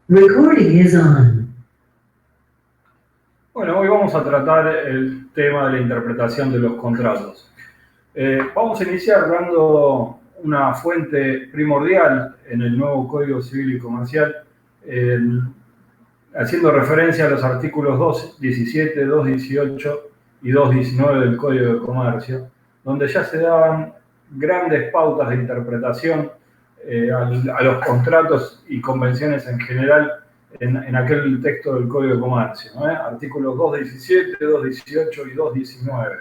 Recording is on. Bueno, hoy vamos a tratar el tema de la interpretación de los contratos. Vamos a iniciar dando una fuente primordial en el nuevo Código Civil y Comercial, haciendo referencia a los artículos 217, 218 y 219 del Código de Comercio, donde ya se daban grandes pautas de interpretación a los contratos y convenciones en general en aquel texto del Código de Comercio, ¿no? Artículos 217, 218 y 219.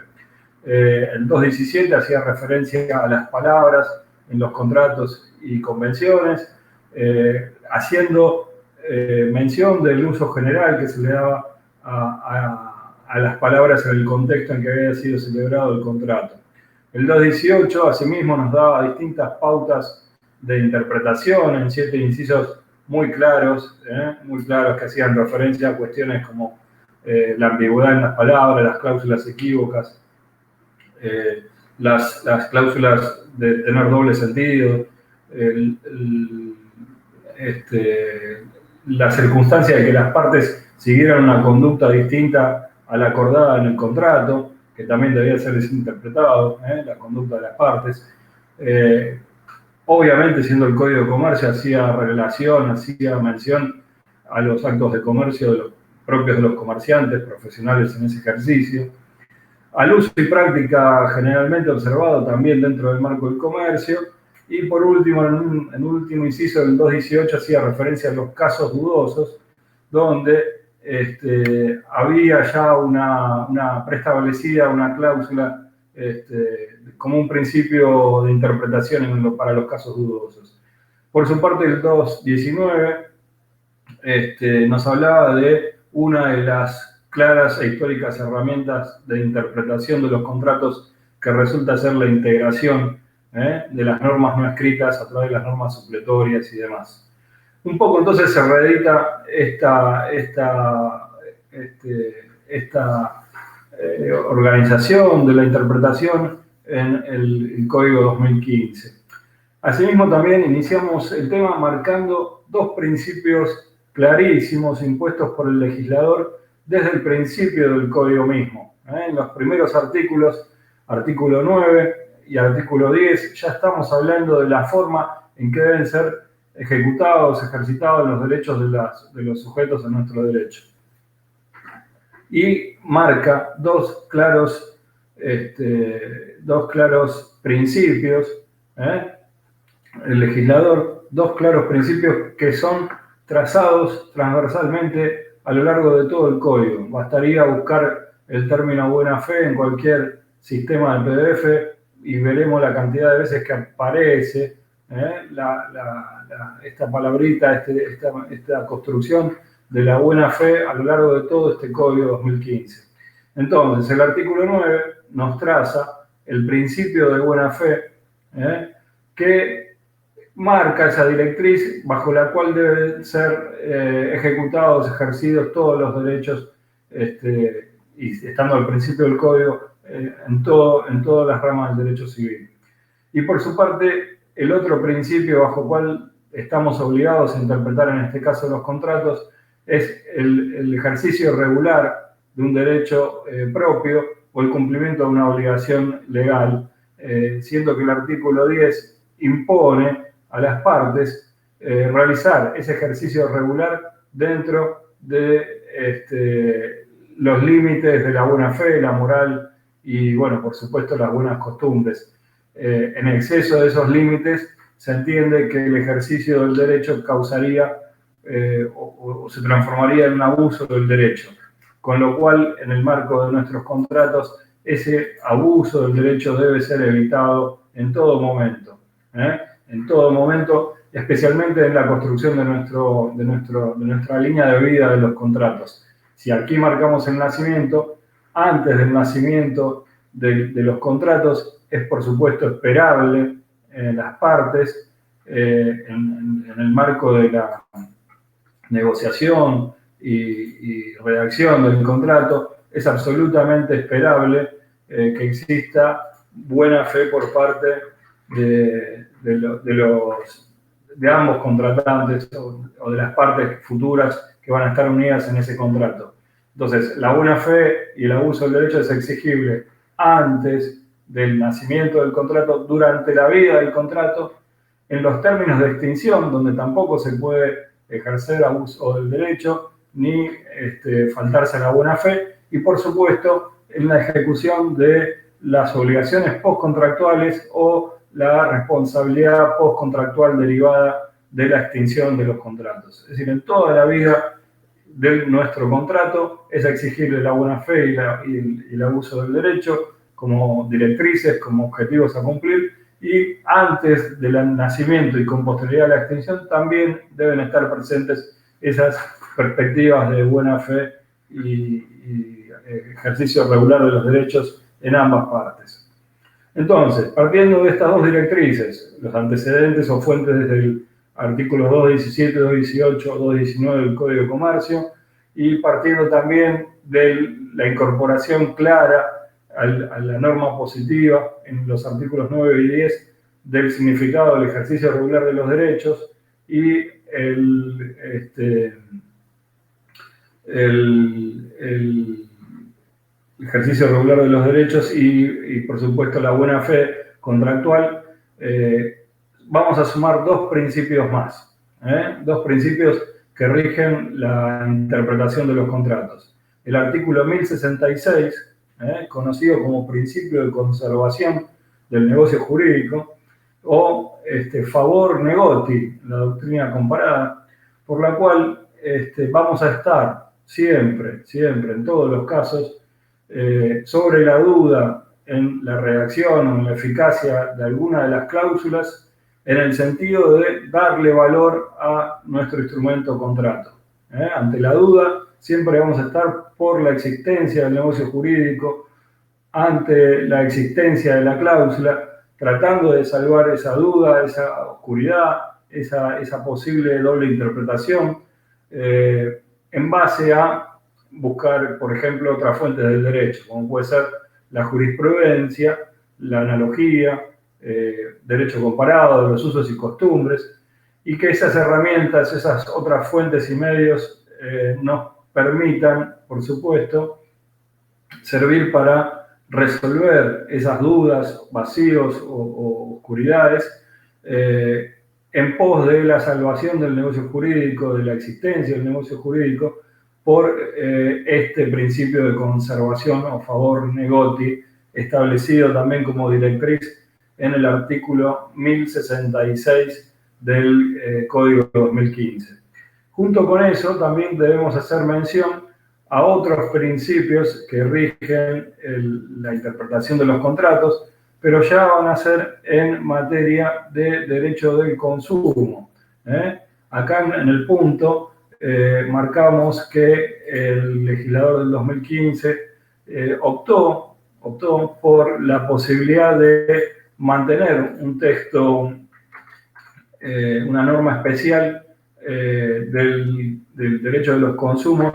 El 217 hacía referencia a las palabras en los contratos y convenciones, haciendo mención del uso general que se le daba a las palabras en el contexto en que había sido celebrado el contrato. El 218, asimismo, nos daba distintas pautas de interpretación en 7 incisos muy claros que hacían referencia a cuestiones como la ambigüedad en las palabras, las cláusulas equívocas, las cláusulas de tener doble sentido, la circunstancia de que las partes siguieran una conducta distinta a la acordada en el contrato, que también debía ser desinterpretado, la conducta de las partes. Obviamente, siendo el Código de Comercio, hacía relación, hacía mención a los actos de comercio propios de los comerciantes profesionales en ese ejercicio, al uso y práctica generalmente observado también dentro del marco del comercio, y por último, en un último inciso del 218 hacía referencia a los casos dudosos, donde había ya una preestablecida, una cláusula como un principio de interpretación para los casos dudosos. Por su parte, el 219 nos hablaba de una de las claras e históricas herramientas de interpretación de los contratos que resulta ser la integración de las normas no escritas a través de las normas supletorias y demás. Un poco entonces se reedita esta organización de la interpretación en el Código 2015. Asimismo, también iniciamos el tema marcando dos principios clarísimos impuestos por el legislador desde el principio del código mismo. En los primeros artículos, artículo 9 y artículo 10, ya estamos hablando de la forma en que deben ser ejecutados, ejercitados los derechos de los sujetos de nuestro derecho. Y marca dos claros principios, el legislador, dos claros principios que son trazados transversalmente a lo largo de todo el código. Bastaría buscar el término buena fe en cualquier sistema de PDF y veremos la cantidad de veces que aparece esta palabrita, esta construcción de la buena fe a lo largo de todo este código 2015. Entonces, el artículo 9 nos traza el principio de buena fe que marca esa directriz bajo la cual deben ser ejecutados, ejercidos todos los derechos, y estando al principio del código, en todas las ramas del derecho civil. Y por su parte, el otro principio bajo el cual estamos obligados a interpretar en este caso los contratos es el ejercicio regular de un derecho propio o el cumplimiento de una obligación legal, siendo que el artículo 10 impone a las partes realizar ese ejercicio regular dentro de los límites de la buena fe, la moral y, bueno, por supuesto, las buenas costumbres. En exceso de esos límites se entiende que el ejercicio del derecho causaría o se transformaría en un abuso del derecho, con lo cual en el marco de nuestros contratos ese abuso del derecho debe ser evitado en todo momento, en todo momento, especialmente en la construcción de nuestra línea de vida de los contratos. Si aquí marcamos el nacimiento, antes del nacimiento de los contratos es por supuesto esperable en las partes, en el marco de la negociación y redacción del contrato, es absolutamente esperable que exista buena fe por parte de de ambos contratantes o de las partes futuras que van a estar unidas en ese contrato. Entonces, la buena fe y el abuso del derecho es exigible antes del nacimiento del contrato, durante la vida del contrato, en los términos de extinción, donde tampoco se puede ejercer abuso del derecho ni faltarse a la buena fe, y por supuesto en la ejecución de las obligaciones postcontractuales o la responsabilidad postcontractual derivada de la extinción de los contratos. Es decir, en toda la vida de nuestro contrato es exigible la buena fe y el abuso del derecho como directrices, como objetivos a cumplir, y antes del nacimiento y con posterioridad a la extinción también deben estar presentes esas perspectivas de buena fe y ejercicio regular de los derechos en ambas partes. Entonces, partiendo de estas dos directrices, los antecedentes o fuentes desde el artículos 217, 218, 219 del Código de Comercio, y partiendo también de la incorporación clara a la norma positiva en los artículos 9 y 10 del significado del ejercicio regular de los derechos y el ejercicio regular de los derechos y por supuesto la buena fe contractual, vamos a sumar dos principios más, dos principios que rigen la interpretación de los contratos. El artículo 1066, conocido como principio de conservación del negocio jurídico, o favor negoti, la doctrina comparada, por la cual vamos a estar siempre, en todos los casos, sobre la duda en la redacción o en la eficacia de alguna de las cláusulas, en el sentido de darle valor a nuestro instrumento contrato. Ante la duda, siempre vamos a estar por la existencia del negocio jurídico, ante la existencia de la cláusula, tratando de salvar esa duda, esa oscuridad, esa posible doble interpretación, en base a buscar, por ejemplo, otras fuentes del derecho, como puede ser la jurisprudencia, la analogía, derecho comparado de los usos y costumbres, y que esas herramientas, esas otras fuentes y medios nos permitan, por supuesto, servir para resolver esas dudas, vacíos o oscuridades en pos de la salvación del negocio jurídico, de la existencia del negocio jurídico, por este principio de conservación o favor negoti, establecido también como directriz en el artículo 1066 del Código 2015. Junto con eso, también debemos hacer mención a otros principios que rigen la interpretación de los contratos, pero ya van a ser en materia de derecho del consumo. Acá en el punto marcamos que el legislador del 2015 optó por la posibilidad de mantener un texto, una norma especial del derecho de los consumos,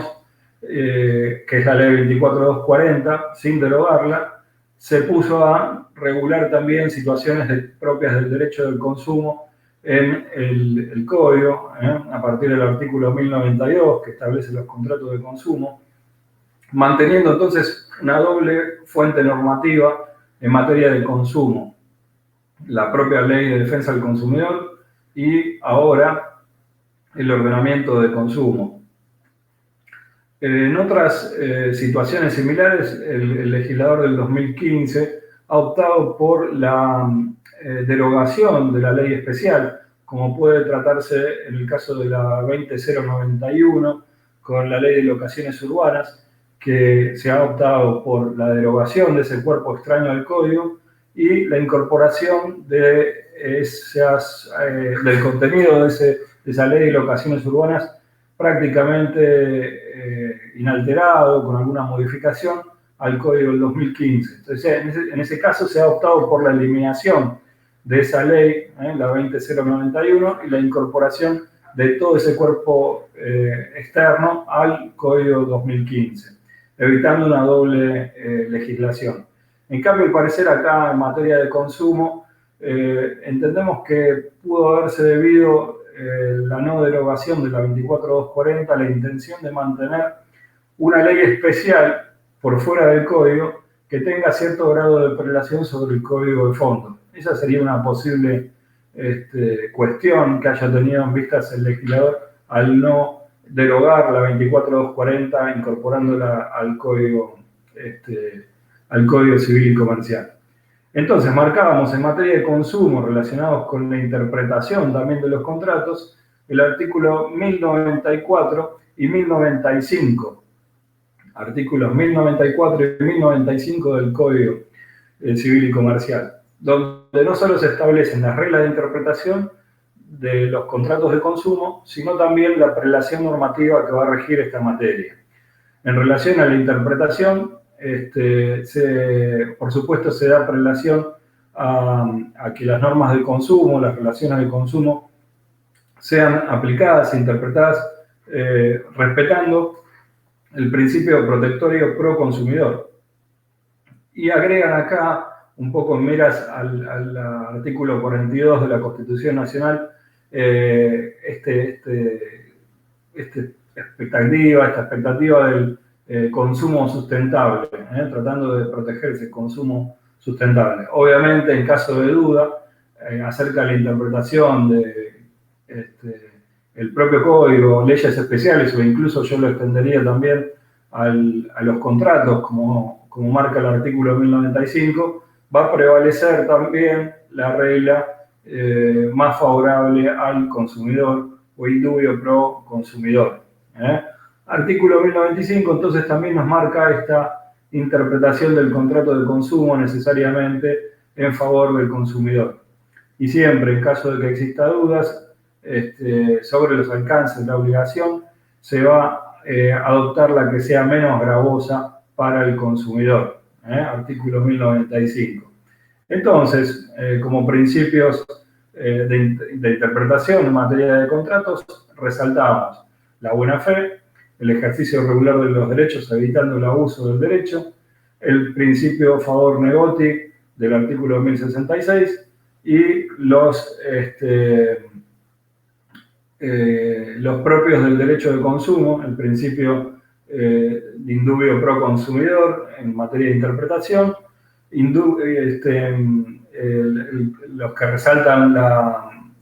que es la ley 24240, sin derogarla. Se puso a regular también situaciones propias del derecho del consumo en el código, a partir del artículo 1092, que establece los contratos de consumo, manteniendo entonces una doble fuente normativa en materia de consumo: la propia ley de defensa del consumidor y ahora el ordenamiento de consumo. En otras situaciones similares, el legislador del 2015 ha optado por la derogación de la ley especial, como puede tratarse en el caso de la 20091 con la ley de locaciones urbanas, que se ha optado por la derogación de ese cuerpo extraño al código y la incorporación de del contenido de esa ley de locaciones urbanas prácticamente inalterado, con alguna modificación, al Código del 2015. Entonces, en ese caso se ha optado por la eliminación de esa ley, la 20091, y la incorporación de todo ese cuerpo externo al Código 2015, evitando una doble legislación. En cambio, al parecer acá en materia de consumo, entendemos que pudo haberse debido la no derogación de la 24240 a la intención de mantener una ley especial por fuera del código que tenga cierto grado de prelación sobre el código de fondo. Esa sería una posible cuestión que haya tenido en vistas el legislador al no derogar la 24240 incorporándola al código civil y comercial. Entonces, marcábamos en materia de consumo relacionados con la interpretación también de los contratos el artículo 1094 y 1095. Artículos 1094 y 1095 del Código Civil y Comercial, donde no solo se establecen las reglas de interpretación de los contratos de consumo, sino también la prelación normativa que va a regir esta materia. En relación a la interpretación, por supuesto se da prelación a que las normas de consumo, las relaciones de consumo, sean aplicadas e interpretadas respetando el principio protectorio pro consumidor. Y agregan acá, un poco en miras al artículo 42 de la Constitución Nacional, esta expectativa del consumo sustentable, tratando de proteger ese consumo sustentable. Obviamente, en caso de duda, acerca de la interpretación de el propio código, leyes especiales, o incluso yo lo extendería también a los contratos, como marca el artículo 1095, va a prevalecer también la regla más favorable al consumidor o indubio pro consumidor. Artículo 1095 entonces también nos marca esta interpretación del contrato de consumo necesariamente en favor del consumidor. Y siempre, en caso de que exista dudas sobre los alcances de la obligación, se va a adoptar la que sea menos gravosa para el consumidor. Artículo 1095. Entonces, como principios de interpretación en materia de contratos, resaltamos la buena fe, el ejercicio regular de los derechos evitando el abuso del derecho, el principio favor negoti del artículo 1066 y los propios del derecho de consumo, el principio de indubio pro consumidor en materia de interpretación, los que resaltan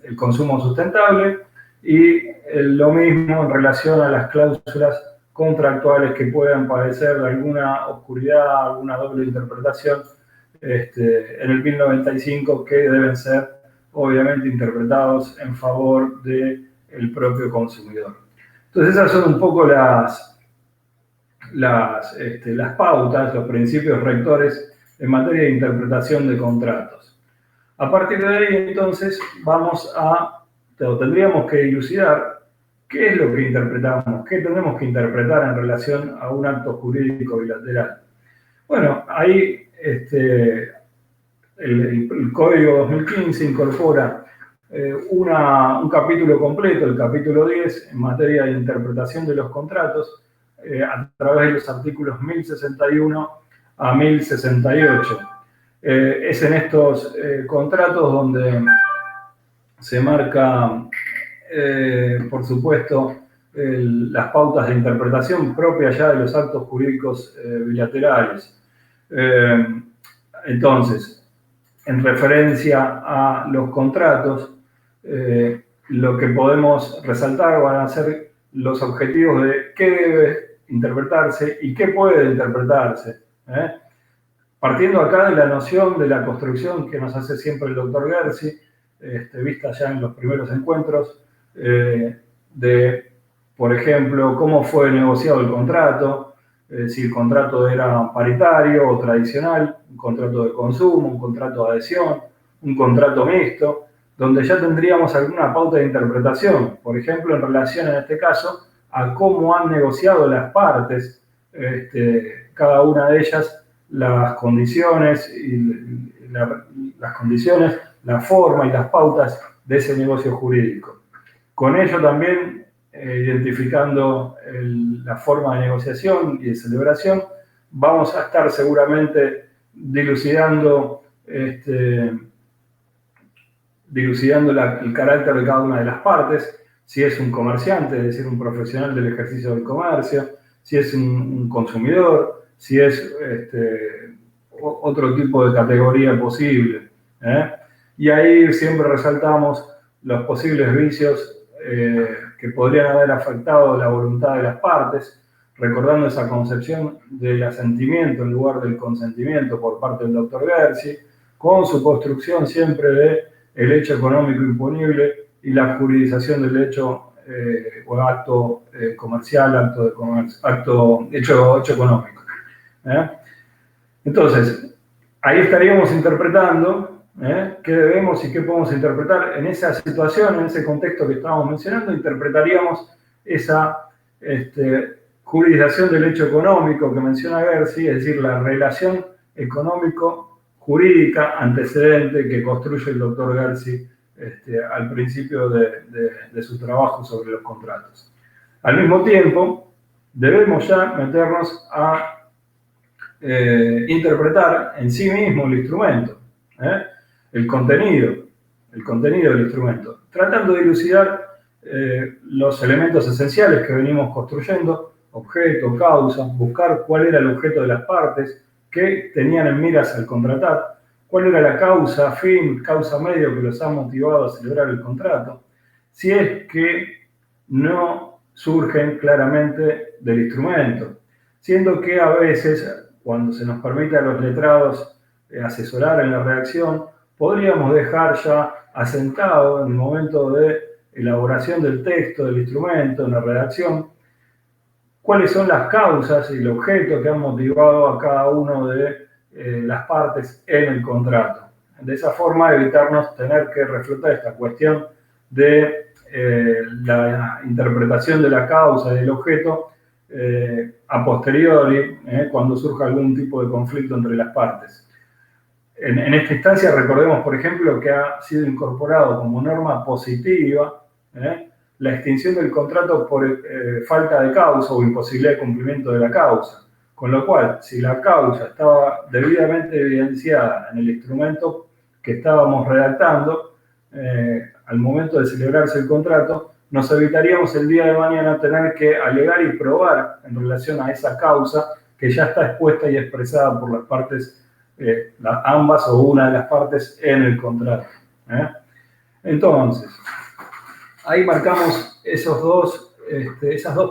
el consumo sustentable y lo mismo en relación a las cláusulas contractuales que puedan padecer de alguna oscuridad, alguna doble interpretación en el 1095 que deben ser obviamente interpretados en favor del propio consumidor. Entonces esas son un poco las pautas, los principios rectores en materia de interpretación de contratos. A partir de ahí, entonces, tendríamos que dilucidar qué es lo que interpretamos, qué tenemos que interpretar en relación a un acto jurídico bilateral. Bueno, ahí el Código 2015 incorpora un capítulo completo, el capítulo 10, en materia de interpretación de los contratos, a través de los artículos 1061 a 1068. Es en estos contratos donde se marca, por supuesto, las pautas de interpretación propias ya de los actos jurídicos bilaterales. Entonces, en referencia a los contratos, lo que podemos resaltar van a ser los objetivos de qué debe interpretarse y qué puede interpretarse. Partiendo acá de la noción de la construcción que nos hace siempre el doctor Gersi, vista ya en los primeros encuentros, por ejemplo, cómo fue negociado el contrato, si el contrato era paritario o tradicional, un contrato de consumo, un contrato de adhesión, un contrato mixto, donde ya tendríamos alguna pauta de interpretación, por ejemplo, en relación, en este caso, a cómo han negociado las partes, cada una de ellas, las condiciones, la forma y las pautas de ese negocio jurídico. Con ello también, identificando la forma de negociación y de celebración, vamos a estar seguramente dilucidando dilucidando el carácter de cada una de las partes, si es un comerciante, es decir, un profesional del ejercicio del comercio, si es un consumidor, si es otro tipo de categoría posible. Y ahí siempre resaltamos los posibles vicios que podrían haber afectado la voluntad de las partes, recordando esa concepción del asentimiento en lugar del consentimiento por parte del doctor Gersi, con su construcción siempre de el hecho económico imponible y la juridización del hecho o acto comercial, hecho económico. Entonces, ahí estaríamos interpretando qué debemos y qué podemos interpretar en esa situación, en ese contexto que estábamos mencionando, interpretaríamos esa juridización del hecho económico que menciona Gersi, es decir, la relación económico-jurídica antecedente que construye el doctor Gersi al principio de su trabajo sobre los contratos. Al mismo tiempo, debemos ya meternos a interpretar en sí mismo el instrumento, el contenido del instrumento, tratando de dilucidar los elementos esenciales que venimos construyendo, objeto, causa, buscar cuál era el objeto de las partes, qué tenían en miras al contratar, cuál era la causa, fin, causa medio que los ha motivado a celebrar el contrato, si es que no surgen claramente del instrumento, siendo que a veces, cuando se nos permite a los letrados asesorar en la redacción, podríamos dejar ya asentado en el momento de elaboración del texto, del instrumento, en la redacción, cuáles son las causas y el objeto que han motivado a cada uno de las partes en el contrato. De esa forma, evitarnos tener que reflejar esta cuestión de la interpretación de la causa y del objeto a posteriori, cuando surja algún tipo de conflicto entre las partes. En esta instancia, recordemos, por ejemplo, que ha sido incorporado como norma positiva la extinción del contrato por falta de causa o imposibilidad de cumplimiento de la causa. Con lo cual, si la causa estaba debidamente evidenciada en el instrumento que estábamos redactando, al momento de celebrarse el contrato, nos evitaríamos el día de mañana tener que alegar y probar en relación a esa causa que ya está expuesta y expresada por las partes, ambas o una de las partes en el contrato. Entonces, ahí marcamos esas dos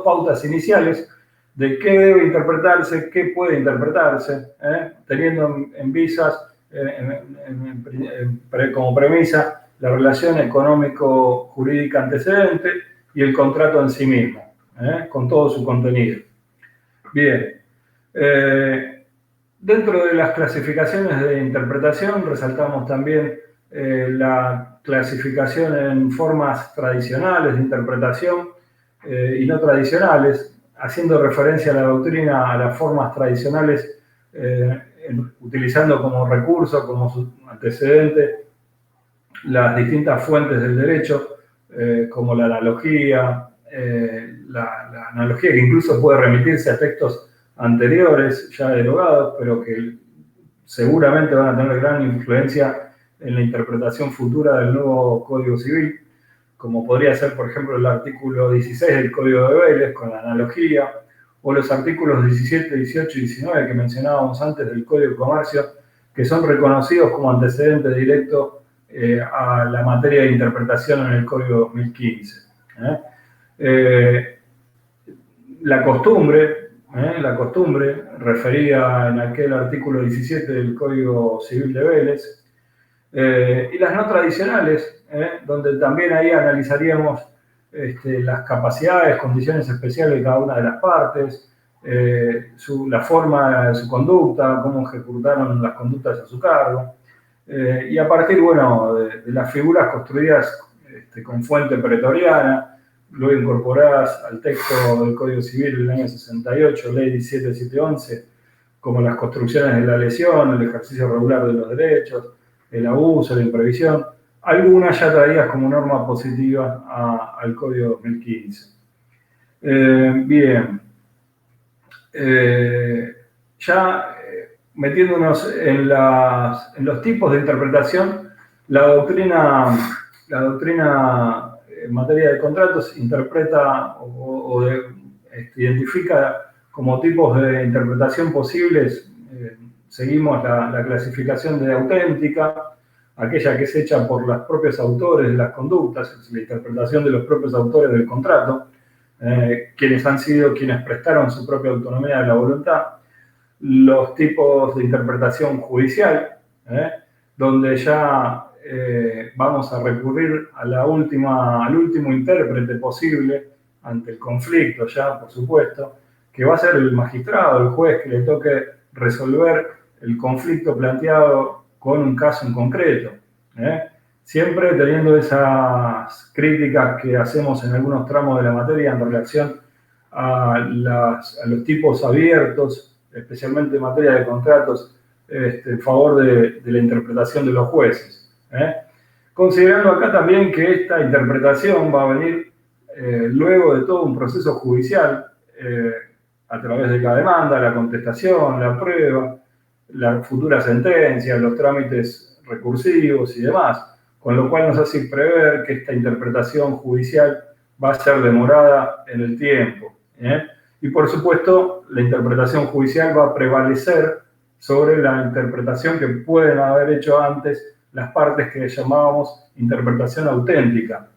pautas iniciales de qué debe interpretarse, qué puede interpretarse, teniendo en visas, como premisa, la relación económico-jurídica antecedente y el contrato en sí mismo, con todo su contenido. Bien. Dentro de las clasificaciones de interpretación, resaltamos también la clasificación en formas tradicionales de interpretación y no tradicionales, haciendo referencia a la doctrina a las formas tradicionales, utilizando como recurso, como su antecedente, las distintas fuentes del derecho, como la analogía que incluso puede remitirse a textos anteriores, ya derogados, pero que seguramente van a tener gran influencia en la interpretación futura del nuevo Código Civil, como podría ser, por ejemplo, el artículo 16 del Código de Vélez, con la analogía, o los artículos 17, 18 y 19 que mencionábamos antes del Código de Comercio, que son reconocidos como antecedente directo a la materia de interpretación en el Código 2015. La costumbre referida en aquel artículo 17 del Código Civil de Vélez, y las no tradicionales, donde también ahí analizaríamos las capacidades, condiciones especiales de cada una de las partes, la forma de su conducta, cómo ejecutaron las conductas a su cargo, y a partir, de las figuras construidas con fuente pretoriana, luego incorporadas al texto del Código Civil del año 68, Ley 17711, como las construcciones de la lesión, el ejercicio regular de los derechos, el abuso, la imprevisión, algunas ya traídas como norma positiva al Código 2015. Bien. Ya metiéndonos en los tipos de interpretación, La doctrina en materia de contratos interpreta identifica como tipos de interpretación posibles. Seguimos la clasificación de auténtica, aquella que es hecha por los propios autores de las conductas, es la interpretación de los propios autores del contrato, quienes han sido quienes prestaron su propia autonomía de la voluntad. Los tipos de interpretación judicial, donde ya vamos a recurrir a al último intérprete posible ante el conflicto, ya por supuesto, que va a ser el magistrado, el juez, que le toque resolver el conflicto planteado con un caso en concreto. Siempre teniendo esas críticas que hacemos en algunos tramos de la materia en relación a los tipos abiertos, especialmente en materia de contratos, en favor de la interpretación de los jueces. Considerando acá también que esta interpretación va a venir luego de todo un proceso judicial, a través de la demanda, la contestación, la prueba, la futura sentencia, los trámites recursivos y demás, con lo cual nos hace prever que esta interpretación judicial va a ser demorada en el tiempo. Y por supuesto, la interpretación judicial va a prevalecer sobre la interpretación que pueden haber hecho antes las partes que llamábamos interpretación auténtica,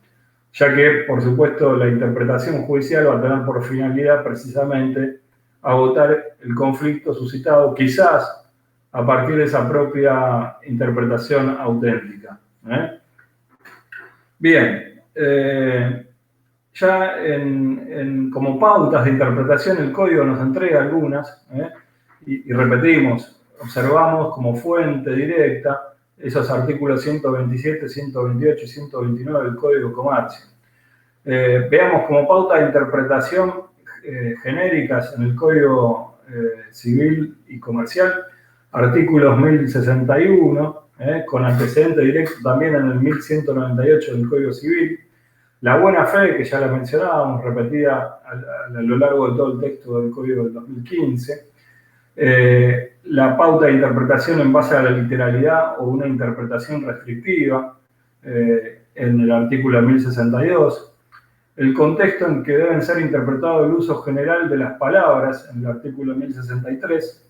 ya que, por supuesto, la interpretación judicial va a tener por finalidad precisamente agotar el conflicto suscitado quizás a partir de esa propia interpretación auténtica. Bien, ya como pautas de interpretación el código nos entrega algunas, y repetimos, observamos como fuente directa esos artículos 127, 128 y 129 del Código de Comercio. Veamos como pauta de interpretación genéricas en el Código Civil y Comercial, artículos 1061, con antecedente directo también en el 1198 del Código Civil, la buena fe, que ya la mencionábamos, repetida a lo largo de todo el texto del Código del 2015, la pauta de interpretación en base a la literalidad o una interpretación restrictiva en el artículo 1062, el contexto en que deben ser interpretado el uso general de las palabras en el artículo 1063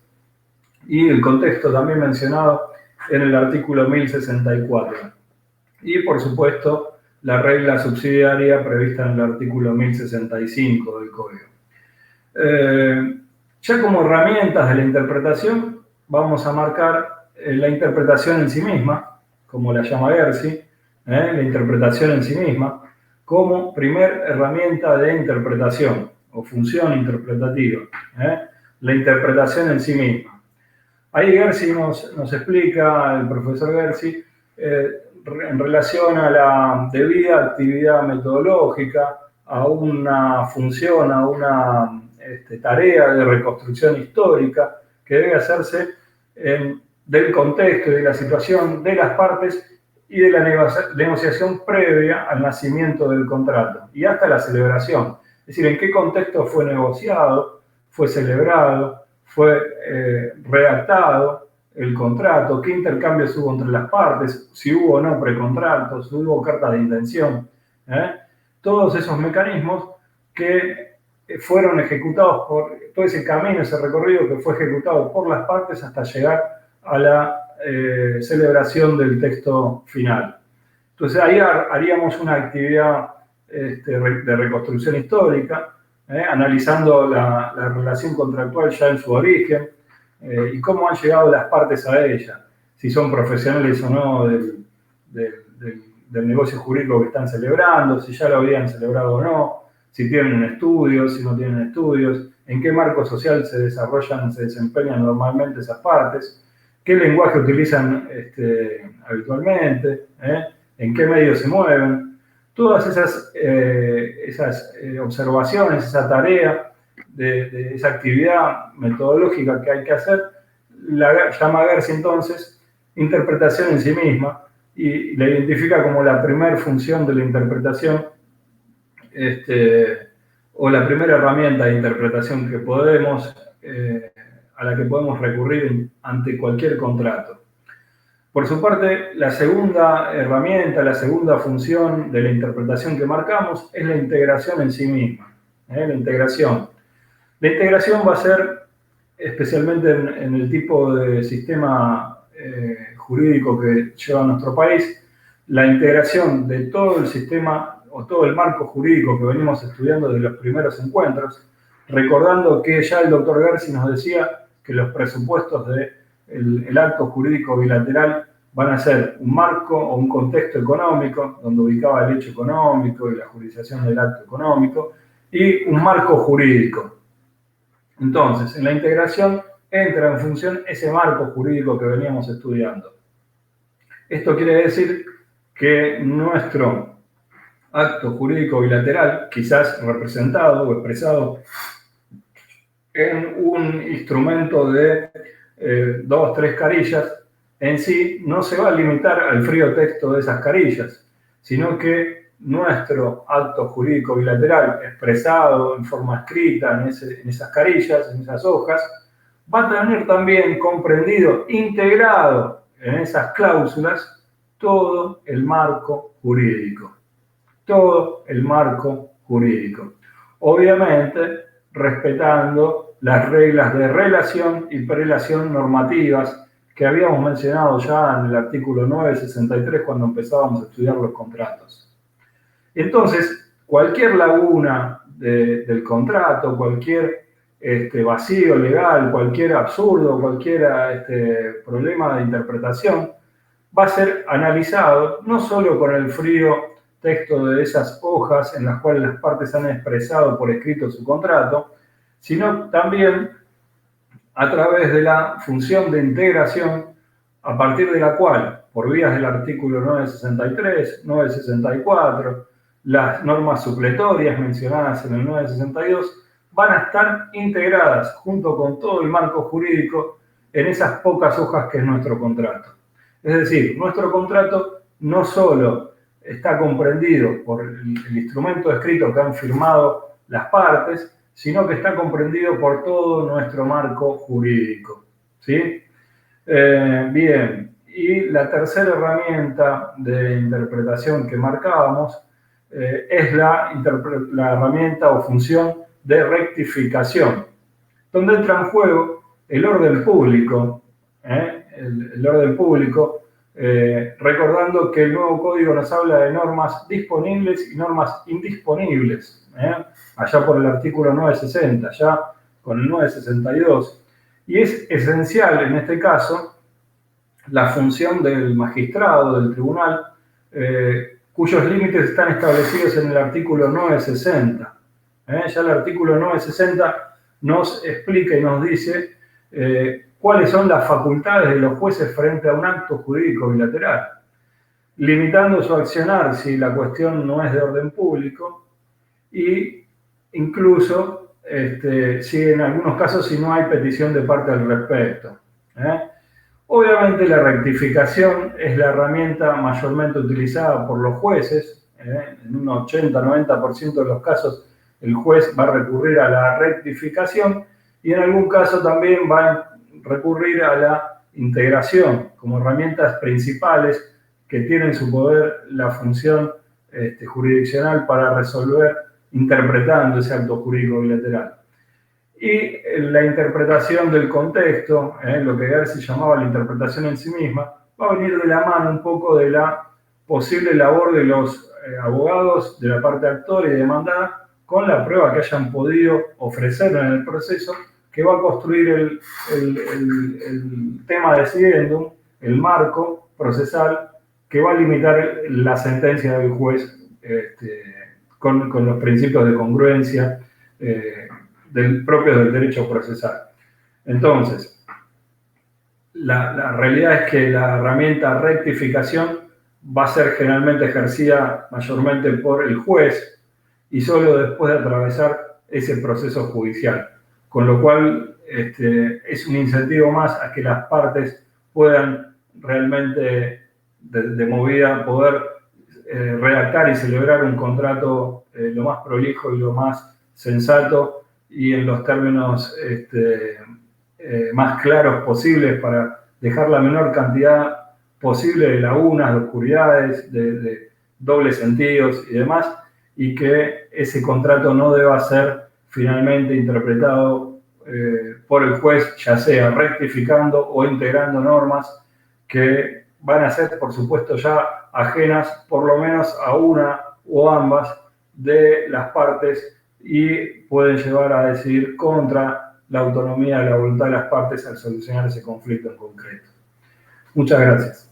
y el contexto también mencionado en el artículo 1064. Y por supuesto la regla subsidiaria prevista en el artículo 1065 del Código. Ya como herramientas de la interpretación, vamos a marcar la interpretación en sí misma, como la llama Gersi, la interpretación en sí misma, como primer herramienta de interpretación o función interpretativa, la interpretación en sí misma. Ahí Gersi nos explica, el profesor Gersi, en relación a la debida actividad metodológica, a una función, a una tarea de reconstrucción histórica que debe hacerse del contexto y de la situación de las partes y de la negociación previa al nacimiento del contrato y hasta la celebración. Es decir, en qué contexto fue negociado, fue celebrado, fue redactado el contrato, qué intercambios hubo entre las partes, si hubo o no precontratos, si hubo cartas de intención. Todos esos mecanismos que fueron ejecutados por todo ese camino, ese recorrido que fue ejecutado por las partes hasta llegar a la celebración del texto final. Entonces ahí haríamos una actividad de reconstrucción histórica, analizando la relación contractual ya en su origen y cómo han llegado las partes a ella, si son profesionales o no del negocio jurídico que están celebrando, si ya lo habían celebrado o no, si tienen estudios, si no tienen estudios, en qué marco social se desempeñan normalmente esas partes, qué lenguaje utilizan habitualmente, en qué medios se mueven. Todas esas observaciones, esa tarea de esa actividad metodológica que hay que hacer, la llama Gersi entonces interpretación en sí misma y la identifica como la primera función de la interpretación o la primera herramienta de interpretación que a la que podemos recurrir ante cualquier contrato. Por su parte, la segunda herramienta, la segunda función de la interpretación que marcamos es la integración en sí misma. La integración. La integración va a ser, especialmente en el tipo de sistema jurídico que lleva nuestro país, la integración de todo el sistema o todo el marco jurídico que venimos estudiando desde los primeros encuentros, recordando que ya el doctor Gersi nos decía que los presupuestos del acto jurídico bilateral van a ser un marco o un contexto económico, donde ubicaba el hecho económico y la juridización del acto económico, y un marco jurídico. Entonces, en la integración entra en función ese marco jurídico que veníamos estudiando. Esto quiere decir que nuestro acto jurídico bilateral, quizás representado o expresado en un instrumento de 2 o 3 carillas, en sí no se va a limitar al frío texto de esas carillas, sino que nuestro acto jurídico bilateral expresado en forma escrita en esas carillas, en esas hojas, va a tener también comprendido, integrado en esas cláusulas, todo el marco jurídico. Todo el marco jurídico. Obviamente, respetando las reglas de relación y prelación normativas que habíamos mencionado ya en el artículo 963 cuando empezábamos a estudiar los contratos. Entonces, cualquier laguna del contrato, cualquier vacío legal, cualquier absurdo, cualquier problema de interpretación, va a ser analizado no solo con el frío texto de esas hojas en las cuales las partes han expresado por escrito su contrato, sino también a través de la función de integración, a partir de la cual, por vías del artículo 963, 964, las normas supletorias mencionadas en el 962, van a estar integradas junto con todo el marco jurídico en esas pocas hojas que es nuestro contrato. Es decir, nuestro contrato no solo está comprendido por el instrumento escrito que han firmado las partes, sino que está comprendido por todo nuestro marco jurídico. ¿Sí? Bien, y la tercera herramienta de interpretación que marcábamos es la herramienta o función de rectificación, donde entra en juego el orden público, el orden público, recordando que el nuevo código nos habla de normas disponibles y normas indisponibles, allá por el artículo 960, ya con el 962, y es esencial en este caso la función del magistrado, del tribunal, cuyos límites están establecidos en el artículo 960. Ya el artículo 960 nos explica y nos dice cuáles son las facultades de los jueces frente a un acto jurídico bilateral, limitando su accionar si la cuestión no es de orden público e incluso si en algunos casos si no hay petición de parte al respecto. Obviamente la rectificación es la herramienta mayormente utilizada por los jueces. En un 80-90% de los casos el juez va a recurrir a la rectificación y en algún caso también va a recurrir a la integración como herramientas principales que tienen en su poder la función jurisdiccional para resolver interpretando ese acto jurídico bilateral. Y la interpretación del contexto, lo que Gersi llamaba la interpretación en sí misma, va a venir de la mano un poco de la posible labor de los abogados de la parte actora y demandada con la prueba que hayan podido ofrecer en el proceso, que va a construir el tema decidendum, el marco procesal, que va a limitar la sentencia del juez con los principios de congruencia propios del derecho procesal. Entonces, la realidad es que la herramienta rectificación va a ser generalmente ejercida mayormente por el juez y solo después de atravesar ese proceso judicial, con lo cual es un incentivo más a que las partes puedan realmente de movida poder redactar y celebrar un contrato lo más prolijo y lo más sensato y en los términos más claros posibles para dejar la menor cantidad posible de lagunas, de oscuridades, de dobles sentidos y demás, y que ese contrato no deba ser finalmente interpretado por el juez, ya sea rectificando o integrando normas que van a ser, por supuesto, ya ajenas por lo menos a una o ambas de las partes y pueden llevar a decidir contra la autonomía y la voluntad de las partes al solucionar ese conflicto en concreto. Muchas gracias.